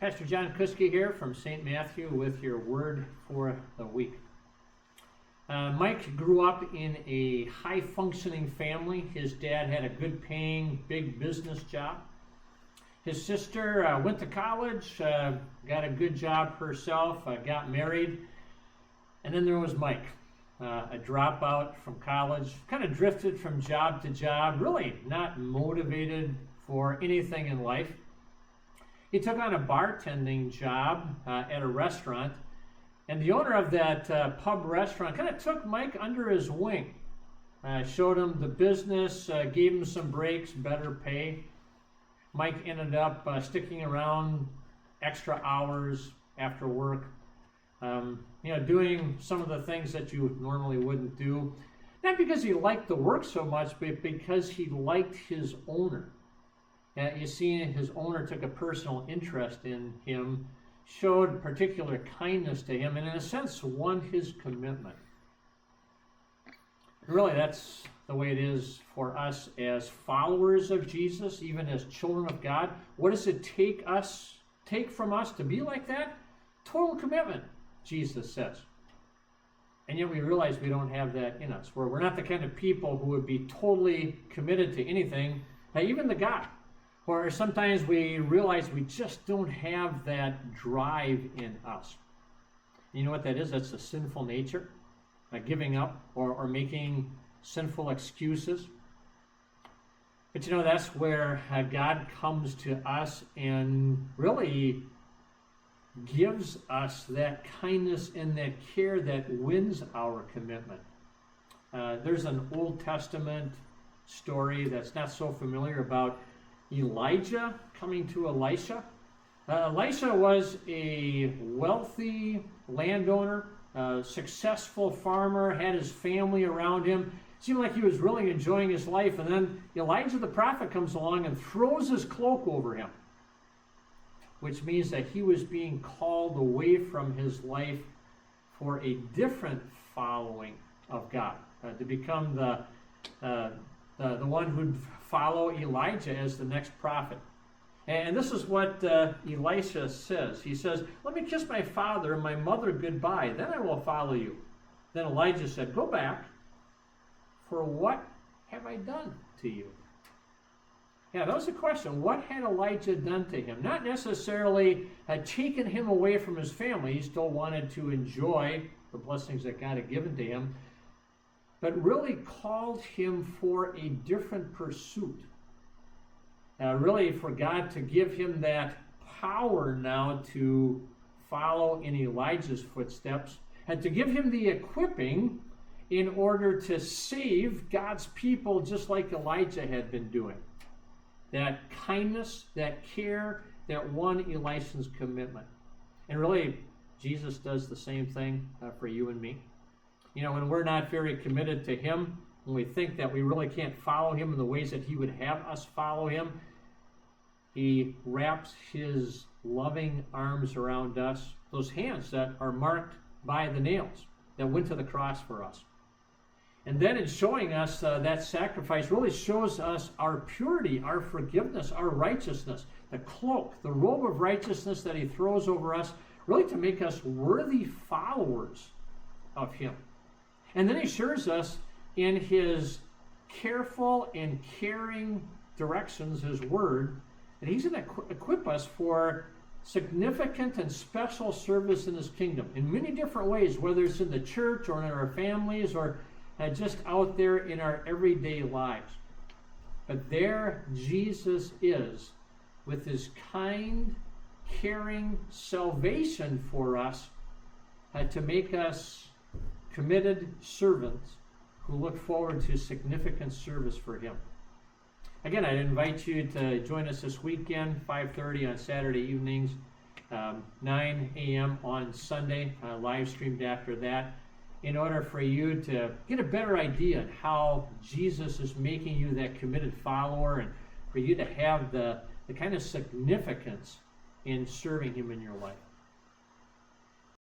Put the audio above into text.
Pastor John Kuski here from St. Matthew with your word for the week. Mike grew up in a high-functioning family. His dad had a good-paying, big business job. His sister went to college, got a good job herself, got married. And then there was Mike, a dropout from college, kind of drifted from job to job, really not motivated for anything in life. He took on a bartending job at a restaurant, and the owner of that pub restaurant kind of took Mike under his wing, showed him the business, gave him some breaks, better pay. Mike ended up sticking around extra hours after work, doing some of the things that you normally wouldn't do, not because he liked the work so much, but because he liked his owner. You see, his owner took a personal interest in him, showed particular kindness to him, and in a sense won his commitment. Really, that's the way it is for us as followers of Jesus, even as children of God. What does it take from us to be like that? Total commitment, Jesus says. And yet we realize we don't have that in us. We're not the kind of people who would be totally committed to anything, even to God. Or sometimes we realize we just don't have that drive in us. You know what that is? That's a sinful nature, giving up or making sinful excuses. But that's where God comes to us and really gives us that kindness and that care that wins our commitment. There's an Old Testament story that's not so familiar about Elijah coming to Elisha. Elisha was a wealthy landowner, a successful farmer, had his family around him. Seemed like he was really enjoying his life. And then Elijah the prophet comes along and throws his cloak over him, which means that he was being called away from his life for a different following of God, to become the one who'd follow Elijah as the next prophet. And this is what Elisha says. He says, "Let me kiss my father and my mother goodbye, then I will follow you." Then Elijah said, "Go back, for what have I done to you?" Yeah, that was the question. What had Elijah done to him? Not necessarily had taken him away from his family. He still wanted to enjoy the blessings that God had given to him, but really called him for a different pursuit. Really for God to give him that power now to follow in Elijah's footsteps, and to give him the equipping in order to save God's people just like Elijah had been doing. That kindness, that care, that won Elisha's commitment. And really, Jesus does the same thing for you and me. When we're not very committed to him, when we think that we really can't follow him in the ways that he would have us follow him, he wraps his loving arms around us, those hands that are marked by the nails that went to the cross for us. And then in showing us that sacrifice really shows us our purity, our forgiveness, our righteousness, the cloak, the robe of righteousness that he throws over us, really to make us worthy followers of him. And then he assures us in his careful and caring directions, his word, that he's going to equip us for significant and special service in his kingdom in many different ways, whether it's in the church or in our families or just out there in our everyday lives. But there Jesus is with his kind, caring salvation for us to make us committed servants who look forward to significant service for him. Again, I'd invite you to join us this weekend, 5:30 on Saturday evenings, 9 a.m. on Sunday, live streamed after that, in order for you to get a better idea of how Jesus is making you that committed follower, and for you to have the kind of significance in serving him in your life.